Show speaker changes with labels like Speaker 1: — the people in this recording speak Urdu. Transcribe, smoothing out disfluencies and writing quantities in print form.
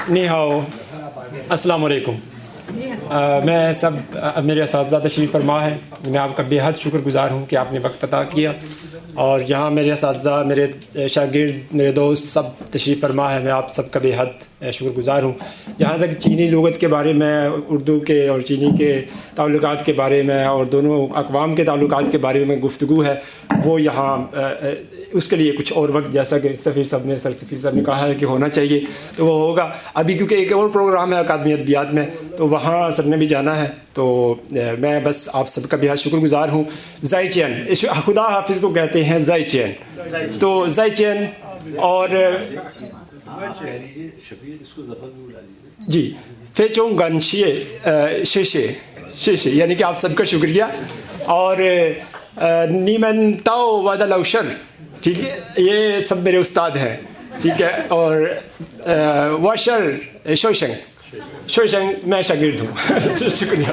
Speaker 1: نی ہاؤ، السلام علیکم. میں سب میرے اساتذہ تشریف فرما ہیں. میں آپ کا بے حد شکر گزار ہوں کہ آپ نے وقت عطا کیا، اور یہاں میرے اساتذہ، میرے شاگرد، میرے دوست سب تشریف فرما ہے. میں آپ سب کا بے حد شکر گزار ہوں. جہاں تک چینی لغت کے بارے میں، اردو کے اور چینی کے تعلقات کے بارے میں اور دونوں اقوام کے تعلقات کے بارے میں گفتگو ہے، وہ یہاں اس کے لیے کچھ اور وقت، جیسا کہ سفیر صاحب نے، سر سفیر صاحب نے کہا ہے کہ ہونا چاہیے، تو وہ ہوگا. ابھی کیونکہ ایک اور پروگرام ہے اکادمی ادبیات میں، تو وہاں سب نے بھی جانا ہے. تو میں بس آپ سب کا بہت شکر گزار ہوں. زائچین، خدا حافظ کو کہتے ہیں زائچین. تو زائچین اور جی فیچونگ گنشیے شیشے یعنی کہ آپ سب کا شکریہ. اور نیمن تاؤ وعدہ لوشن، ٹھیک ہے، یہ سب میرے استاد ہیں، ٹھیک ہے. اور واشر شوشنگ میں شاگرد ہوں. شکریہ.